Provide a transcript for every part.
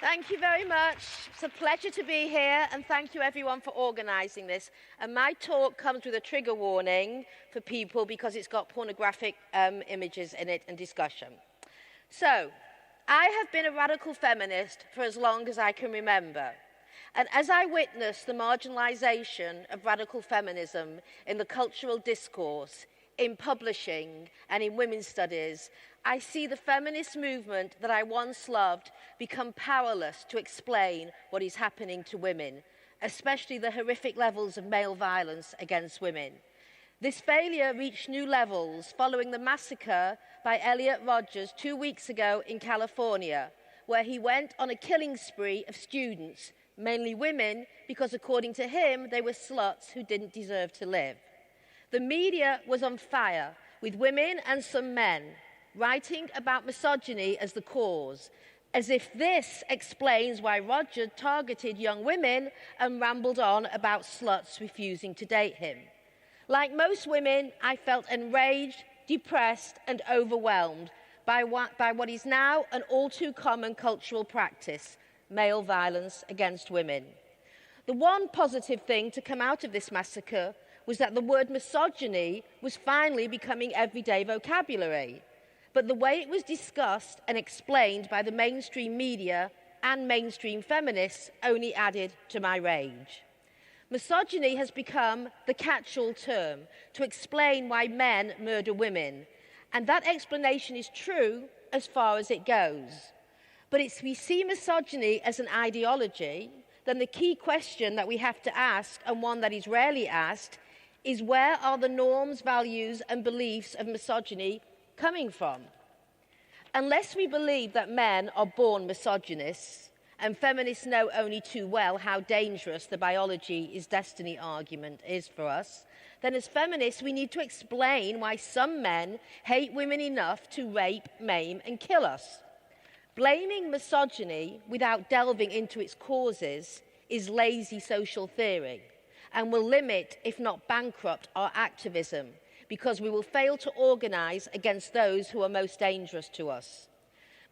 Thank you very much. It's a pleasure to be here, and thank you everyone for organising this. And my talk comes with a trigger warning for people because it's got pornographic images in it and discussion. So, I have been a radical feminist for as long as I can remember. And as I witness the marginalisation of radical feminism in the cultural discourse, in publishing and in women's studies, I see the feminist movement that I once loved become powerless to explain what is happening to women, especially the horrific levels of male violence against women. This failure reached new levels following the massacre by Elliot Rogers 2 weeks ago in California, where he went on a killing spree of students, mainly women, because according to him, they were sluts who didn't deserve to live. The media was on fire, with women and some men writing about misogyny as the cause, as if this explains why Roger targeted young women and rambled on about sluts refusing to date him. Like most women, I felt enraged, depressed, and overwhelmed by what is now an all too common cultural practice, male violence against women. The one positive thing to come out of this massacre was that the word misogyny was finally becoming everyday vocabulary. But the way it was discussed and explained by the mainstream media and mainstream feminists only added to my rage. Misogyny has become the catch-all term to explain why men murder women, and that explanation is true as far as it goes. But if we see misogyny as an ideology, then the key question that we have to ask, and one that is rarely asked, is where are the norms, values, and beliefs of misogyny coming from? Unless we believe that men are born misogynists, and feminists know only too well how dangerous the biology is destiny argument is for us, then as feminists we need to explain why some men hate women enough to rape, maim, and kill us. Blaming misogyny without delving into its causes is lazy social theory and will limit, if not bankrupt, our activism, because we will fail to organise against those who are most dangerous to us.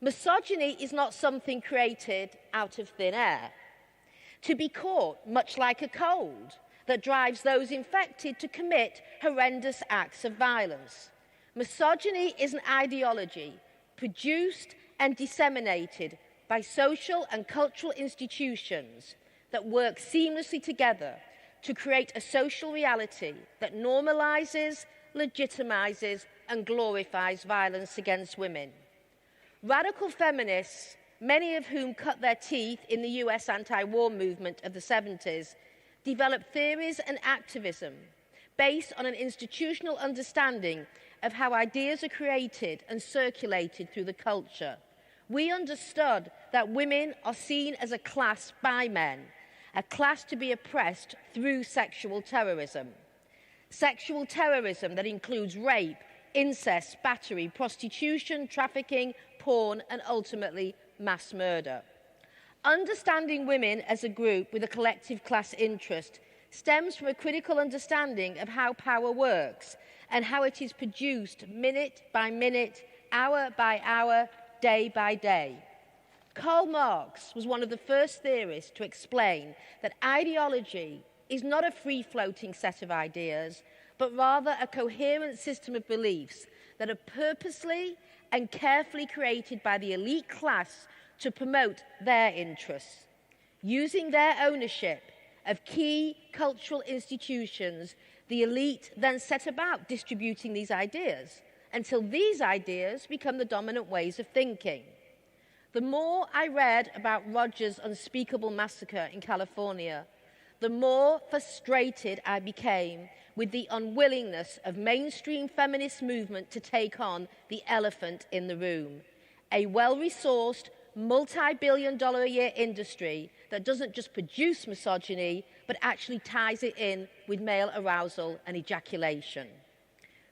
Misogyny is not something created out of thin air, to be caught much like a cold that drives those infected to commit horrendous acts of violence. Misogyny is an ideology produced and disseminated by social and cultural institutions that work seamlessly together to create a social reality that normalizes, legitimizes, and glorifies violence against women. Radical feminists, many of whom cut their teeth in the US anti-war movement of the 70s, developed theories and activism based on an institutional understanding of how ideas are created and circulated through the culture. We understood that women are seen as a class by men, a class to be oppressed through sexual terrorism. Sexual terrorism that includes rape, incest, battery, prostitution, trafficking, porn, and ultimately mass murder. Understanding women as a group with a collective class interest stems from a critical understanding of how power works and how it is produced minute by minute, hour by hour, day by day. Karl Marx was one of the first theorists to explain that ideology is not a free-floating set of ideas, but rather a coherent system of beliefs that are purposely and carefully created by the elite class to promote their interests. Using their ownership of key cultural institutions, the elite then set about distributing these ideas until these ideas become the dominant ways of thinking. The more I read about Rogers' unspeakable massacre in California, the more frustrated I became with the unwillingness of mainstream feminist movement to take on the elephant in the room, a well-resourced, multi-billion-dollar-a-year industry that doesn't just produce misogyny, but actually ties it in with male arousal and ejaculation.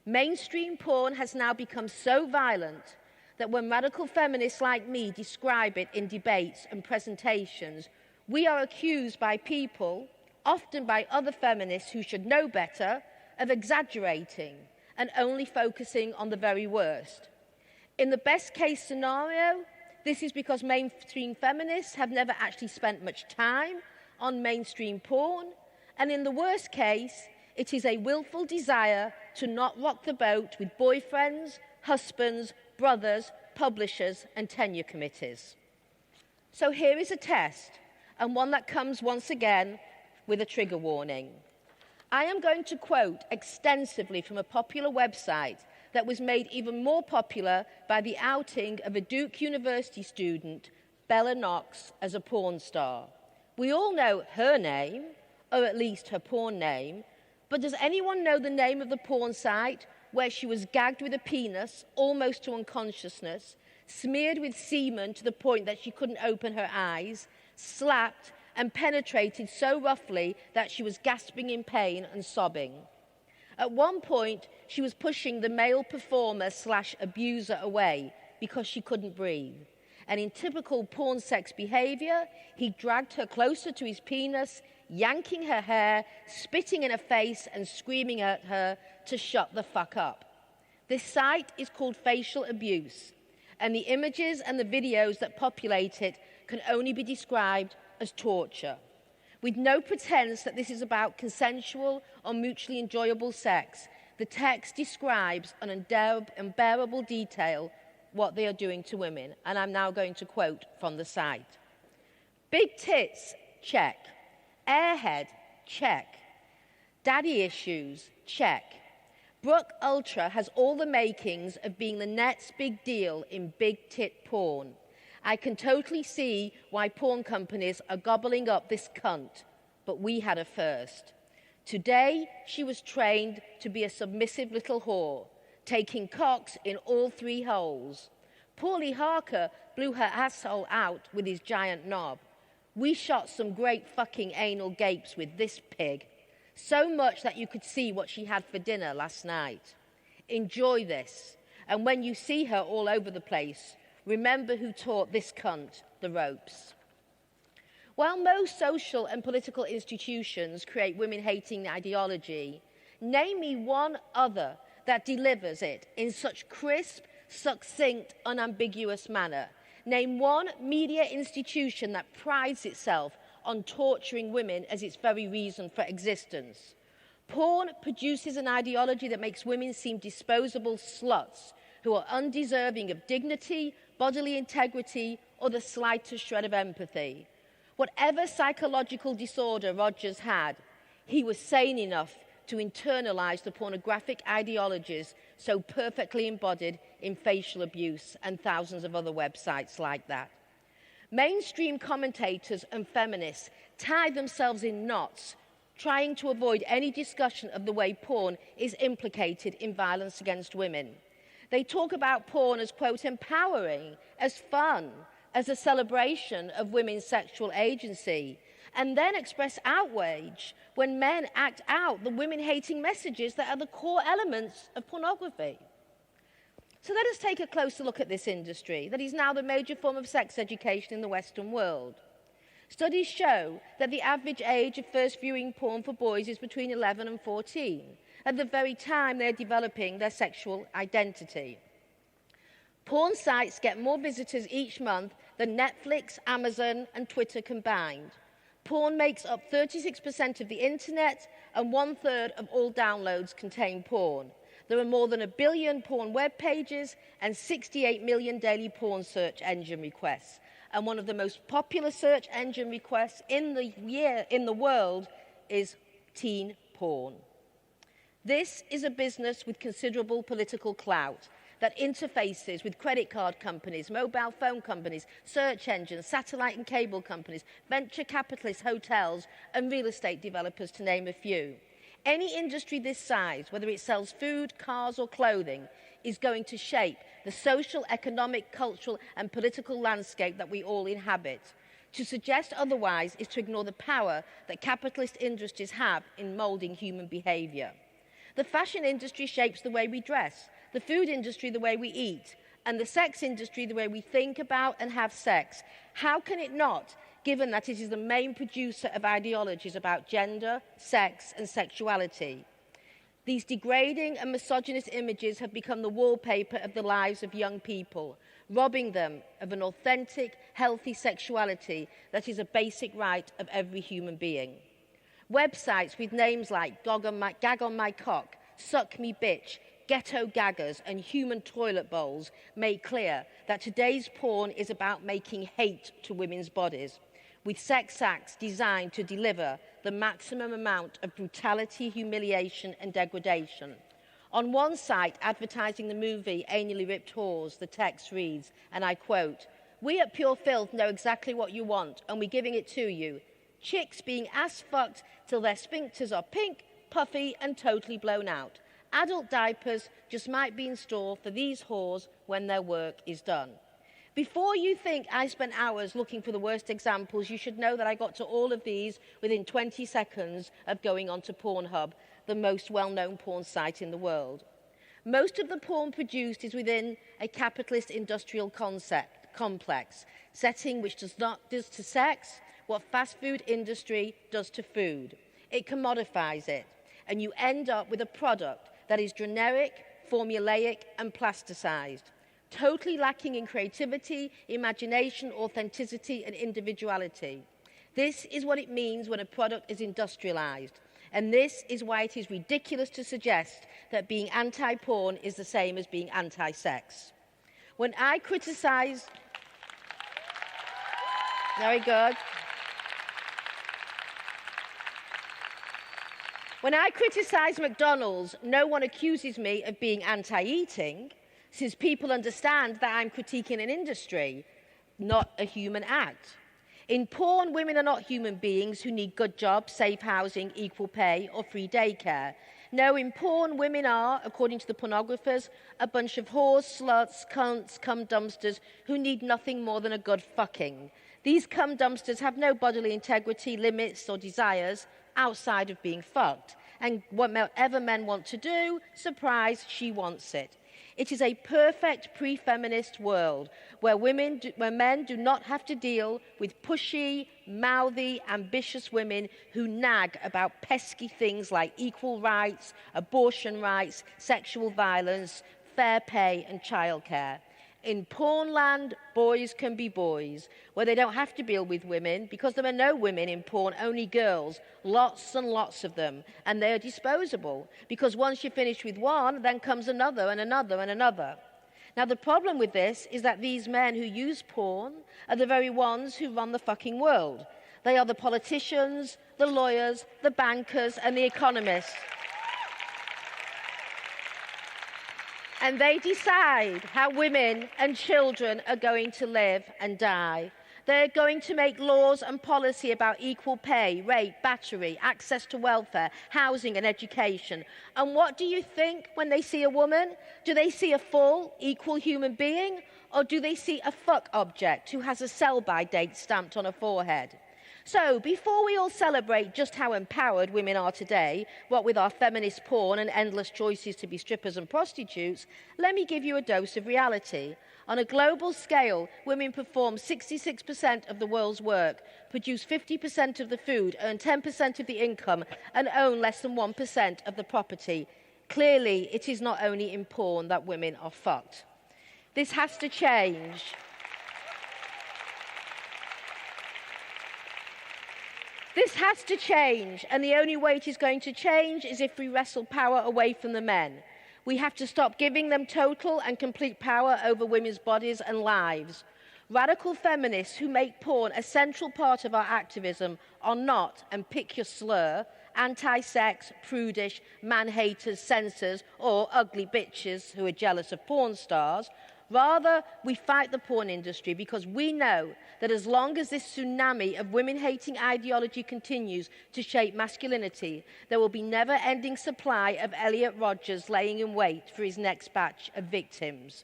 Mainstream porn has now become so violent that when radical feminists like me describe it in debates and presentations, we are accused by people, often by other feminists who should know better, of exaggerating and only focusing on the very worst. In the best case scenario, This is because mainstream feminists have never actually spent much time on mainstream porn, and in the worst case, it is a willful desire to not rock the boat with boyfriends, husbands, brothers, publishers, and tenure committees. So here is a test, and one that comes once again with a trigger warning. I am going to quote extensively from a popular website that was made even more popular by the outing of a Duke University student, Bella Knox, as a porn star. We all know her name, or at least her porn name, but does anyone know the name of the porn site where she was gagged with a penis almost to unconsciousness, smeared with semen to the point that she couldn't open her eyes, slapped and penetrated so roughly that she was gasping in pain and sobbing? At one point, she was pushing the male performer/abuser away because she couldn't breathe. And in typical porn sex behavior, he dragged her closer to his penis, yanking her hair, spitting in her face and screaming at her to shut the fuck up. This site is called facial abuse, and the images and the videos that populate it can only be described as torture. With no pretense that this is about consensual or mutually enjoyable sex, the text describes in unbearable detail what they are doing to women. And I'm now going to quote from the site. Big tits, check. Airhead, check. Daddy issues, check. Brooke Ultra has all the makings of being the next big deal in big tit porn. I can totally see why porn companies are gobbling up this cunt, but we had her first. Today, she was trained to be a submissive little whore, taking cocks in all 3 holes. Paulie Harker blew her asshole out with his giant knob. We shot some great fucking anal gapes with this pig, so much that you could see what she had for dinner last night. Enjoy this, and when you see her all over the place, remember who taught this cunt the ropes. While most social and political institutions create women-hating ideology, name me one other that delivers it in such crisp, succinct, unambiguous manner. Name one media institution that prides itself on torturing women as its very reason for existence. Porn produces an ideology that makes women seem disposable sluts who are undeserving of dignity, bodily integrity, or the slightest shred of empathy. Whatever psychological disorder Rogers had, he was sane enough to internalize the pornographic ideologies so perfectly embodied in facial abuse and thousands of other websites like that. Mainstream commentators and feminists tie themselves in knots, trying to avoid any discussion of the way porn is implicated in violence against women. They talk about porn as, quote, empowering, as fun, as a celebration of women's sexual agency, and then express outrage when men act out the women-hating messages that are the core elements of pornography. So let us take a closer look at this industry that is now the major form of sex education in the Western world. Studies show that the average age of first viewing porn for boys is between 11 and 14, at the very time they're developing their sexual identity. Porn sites get more visitors each month than Netflix, Amazon, and Twitter combined. Porn makes up 36% of the internet, and 1/3 of all downloads contain porn. There are more than 1 billion porn web pages and 68 million daily porn search engine requests. And one of the most popular search engine requests in the world is teen porn. This is a business with considerable political clout that interfaces with credit card companies, mobile phone companies, search engines, satellite and cable companies, venture capitalists, hotels, and real estate developers, to name a few. Any industry this size, whether it sells food, cars, or clothing, is going to shape the social, economic, cultural, and political landscape that we all inhabit. To suggest otherwise is to ignore the power that capitalist industries have in molding human behavior. The fashion industry shapes the way we dress, the food industry the way we eat, and the sex industry the way we think about and have sex. How can it not, given that it is the main producer of ideologies about gender, sex, and sexuality? These degrading and misogynist images have become the wallpaper of the lives of young people, robbing them of an authentic, healthy sexuality that is a basic right of every human being. Websites with names like Gag on My Cock, Suck Me Bitch, Ghetto Gaggers and Human Toilet Bowls make clear that today's porn is about making hate to women's bodies, with sex acts designed to deliver the maximum amount of brutality, humiliation and degradation. On one site advertising the movie Anally Ripped Whores, the text reads, and I quote, "We at Pure Filth know exactly what you want and we're giving it to you. Chicks being ass-fucked till their sphincters are pink, puffy and totally blown out. Adult diapers just might be in store for these whores when their work is done." Before you think I spent hours looking for the worst examples, you should know that I got to all of these within 20 seconds of going onto Pornhub, the most well-known porn site in the world. Most of the porn produced is within a capitalist industrial complex, setting which does to sex what fast food industry does to food. It commodifies it, and you end up with a product that is generic, formulaic, and plasticized, totally lacking in creativity, imagination, authenticity, and individuality. This is what it means when a product is industrialized, and this is why it is ridiculous to suggest that being anti-porn is the same as being anti-sex. When I criticize... Very good. When I criticize McDonald's, no one accuses me of being anti-eating, since people understand that I'm critiquing an industry, not a human act. In porn, women are not human beings who need good jobs, safe housing, equal pay, or free daycare. No, in porn, women are, according to the pornographers, a bunch of whores, sluts, cunts, cum dumpsters who need nothing more than a good fucking. These cum dumpsters have no bodily integrity, limits, or desires outside of being fucked. And whatever men want to do, surprise, she wants it. It is a perfect pre-feminist world where men do not have to deal with pushy, mouthy, ambitious women who nag about pesky things like equal rights, abortion rights, sexual violence, fair pay and childcare. In pornland, boys can be boys, where they don't have to deal with women because there are no women in porn, only girls, lots and lots of them, and they are disposable because once you're finished with one, then comes another and another and another. Now, the problem with this is that these men who use porn are the very ones who run the fucking world. They are the politicians, the lawyers, the bankers, and the economists. And they decide how women and children are going to live and die. They're going to make laws and policy about equal pay, rape, battery, access to welfare, housing and education. And what do you think when they see a woman? Do they see a full, equal human being? Or do they see a fuck object who has a sell-by date stamped on her forehead? So, before we all celebrate just how empowered women are today, what with our feminist porn and endless choices to be strippers and prostitutes, let me give you a dose of reality. On a global scale, women perform 66% of the world's work, produce 50% of the food, earn 10% of the income, and own less than 1% of the property. Clearly, it is not only in porn that women are fucked. This has to change. This has to change, and the only way it is going to change is if we wrestle power away from the men. We have to stop giving them total and complete power over women's bodies and lives. Radical feminists who make porn a central part of our activism are not, and pick your slur, anti-sex, prudish, man-haters, censors, or ugly bitches who are jealous of porn stars. Rather, we fight the porn industry because we know that as long as this tsunami of women-hating ideology continues to shape masculinity, there will be never-ending supply of Elliot Rogers laying in wait for his next batch of victims.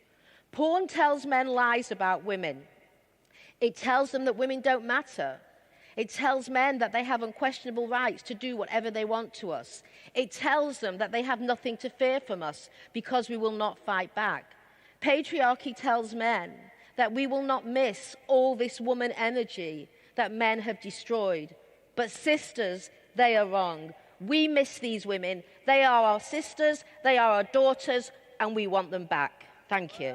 Porn tells men lies about women. It tells them that women don't matter. It tells men that they have unquestionable rights to do whatever they want to us. It tells them that they have nothing to fear from us because we will not fight back. Patriarchy tells men that we will not miss all this woman energy that men have destroyed. But sisters, they are wrong. We miss these women. They are our sisters, they are our daughters, and we want them back. Thank you.